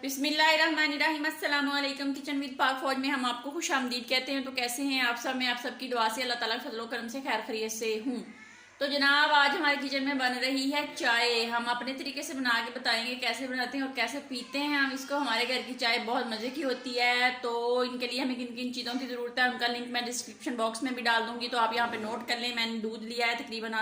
बिस्मिल्लाहिर्रहमानिर्रहीम अस्सलाम वालेकुम। किचन विद पाक फौज में हम आपको खुश आमदीद कहते हैं। तो कैसे हैं आप सब? मैं आप सबकी दुआ से अल्लाह ताला के फजलो करम से खैर खैरियत से हूँ। तो जनाब आज हमारे किचन में बन रही है चाय। हम अपने तरीके से बना के बताएंगे कैसे बनाते हैं और कैसे पीते हैं हम इसको। हमारे घर की चाय बहुत मज़े की होती है। तो इनके लिए हमें किन किन चीज़ों की ज़रूरत है उनका लिंक मैं डिस्क्रिप्शन बॉक्स में भी डाल दूंगी, तो आप यहाँ पे नोट कर लें। मैंने दूध लिया है तकरीबन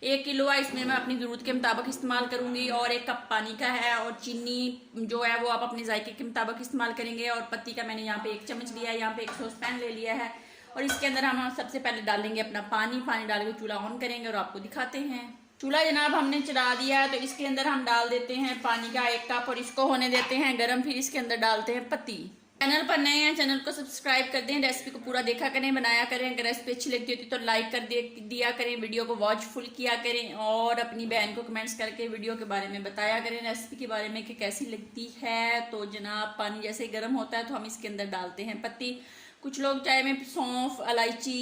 1 किलो है, इसमें मैं अपनी ज़रूरत के मुताबिक इस्तेमाल करूंगी। और 1 कप पानी का है और चीनी जो है वो आप अपने जायके के मुताबिक इस्तेमाल करेंगे। और पत्ती का मैंने यहाँ पे 1 चम्मच लिया है। यहाँ पे 1 सॉस पैन ले लिया है और इसके अंदर हम सबसे पहले डालेंगे अपना पानी डाल के चूल्हा ऑन करेंगे और आपको दिखाते हैं। चूल्हा जनाब हमने चला दिया है, तो इसके अंदर हम डाल देते हैं पानी का 1 कप और इसको होने देते हैं गर्म। फिर इसके अंदर डालते हैं पत्ती। चैनल पर नए हैं चैनल को सब्सक्राइब कर दें, रेसिपी को पूरा देखा करें, बनाया करें। अगर रेसिपी अच्छी लगती होती तो लाइक कर दिया करें, वीडियो को वॉचफुल किया करें और अपनी बहन को कमेंट्स करके वीडियो के बारे में बताया करें, रेसिपी के बारे में कि कैसी लगती है। तो जनाब पानी जैसे ही गर्म होता है तो हम इसके अंदर डालते हैं पत्ती। कुछ लोग चाय में सौंफ, इलायची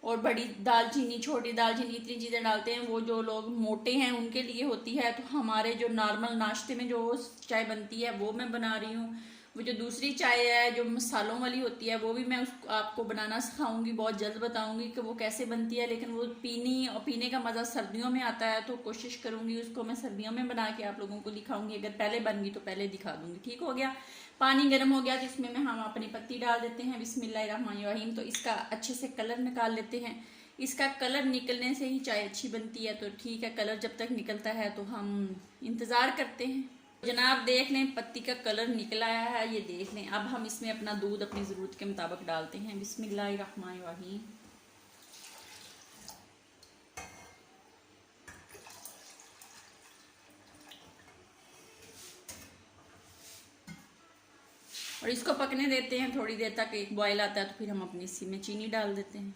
और बड़ी दालचीनी, छोटी दालचीनी, इतनी चीज़ें डालते हैं। वो जो लोग मोटे हैं उनके लिए होती है। तो हमारे जो नॉर्मल नाश्ते में जो चाय बनती है वो मैं बना रही हूँ। वो जो दूसरी चाय है जो मसालों वाली होती है वो भी मैं उसको आपको बनाना सिखाऊंगी, बहुत जल्द बताऊंगी कि वो कैसे बनती है। लेकिन वो पीने का मज़ा सर्दियों में आता है, तो कोशिश करूंगी उसको मैं सर्दियों में बना के आप लोगों को दिखाऊंगी। अगर पहले बन गई तो पहले दिखा दूंगी। ठीक हो गया, पानी गर्म हो गया तो इसमें हम अपनी पत्ती डाल देते हैं। बिस्मिल्लाहिर्रहमानिर्रहीम। तो इसका अच्छे से कलर निकाल लेते हैं। इसका कलर निकलने से ही चाय अच्छी बनती है। तो ठीक है, कलर जब तक निकलता है तो हम इंतज़ार करते हैं। जनाब देख लें पत्ती का कलर निकल आया है, ये देख लें। अब हम इसमें अपना दूध अपनी ज़रूरत के मुताबिक डालते हैं। बिस्मिल्लाहिर्रहमानिर्रहीम। और इसको पकने देते हैं थोड़ी देर तक, एक बॉयल आता है तो फिर हम अपनी इसी में चीनी डाल देते हैं।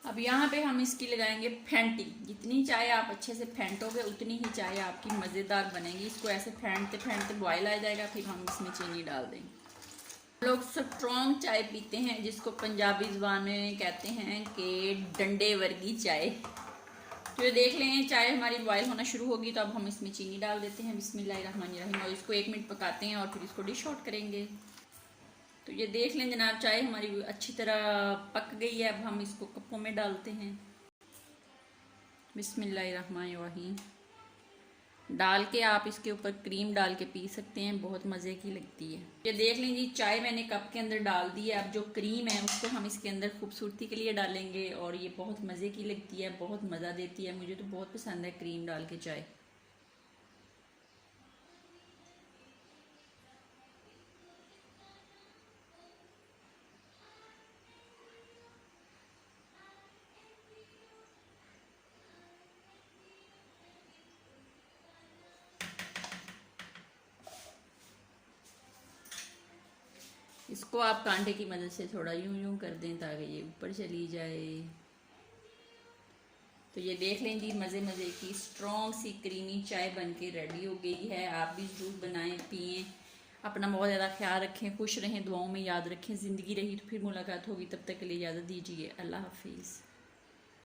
अब यहाँ पे हम इसकी लगाएंगे फेंटी। जितनी चाय आप अच्छे से फेंटोगे उतनी ही चाय आपकी मज़ेदार बनेगी। इसको ऐसे फेंटते फेंटते बॉयल आ जाएगा, फिर हम इसमें चीनी डाल देंगे। लोग स्ट्रॉन्ग चाय पीते हैं जिसको पंजाबी ज़ुबान में कहते हैं कि डंडे वर्गी चाय। तो ये देख लें चाय हमारी बॉयल होना शुरू होगी, तो अब हम इसमें चीनी डाल देते हैं। बिस्मिल्लाहिर्रहमानिर्रहीम। और इसको 1 मिनट पकाते हैं और फिर इसको डिश आउट करेंगे। तो ये देख लें जनाब चाय हमारी अच्छी तरह पक गई है। अब हम इसको कपों में डालते हैं। बिस्मिल्लाहिर्रहमानिर्रहीम। डाल के आप इसके ऊपर क्रीम डाल के पी सकते हैं, बहुत मज़े की लगती है। ये देख लें जी चाय मैंने कप के अंदर डाल दी है। अब जो क्रीम है उसको हम इसके अंदर खूबसूरती के लिए डालेंगे और ये बहुत मज़े की लगती है, बहुत मज़ा देती है। मुझे तो बहुत पसंद है क्रीम डाल के चाय। इसको आप कांटे की मदद से थोड़ा यूं यूं कर दें ताकि ये ऊपर चली जाए। तो ये देख लें जी मज़े मज़े की स्ट्रॉन्ग सी क्रीमी चाय बन के रेडी हो गई है। आप भी ज़रूर बनाएं, पिएं। अपना बहुत ज़्यादा ख्याल रखें, खुश रहें, दुआओं में याद रखें। ज़िंदगी रही तो फिर मुलाकात होगी, तब तक के लिए इजाज़त दीजिए। अल्लाह हाफिज़।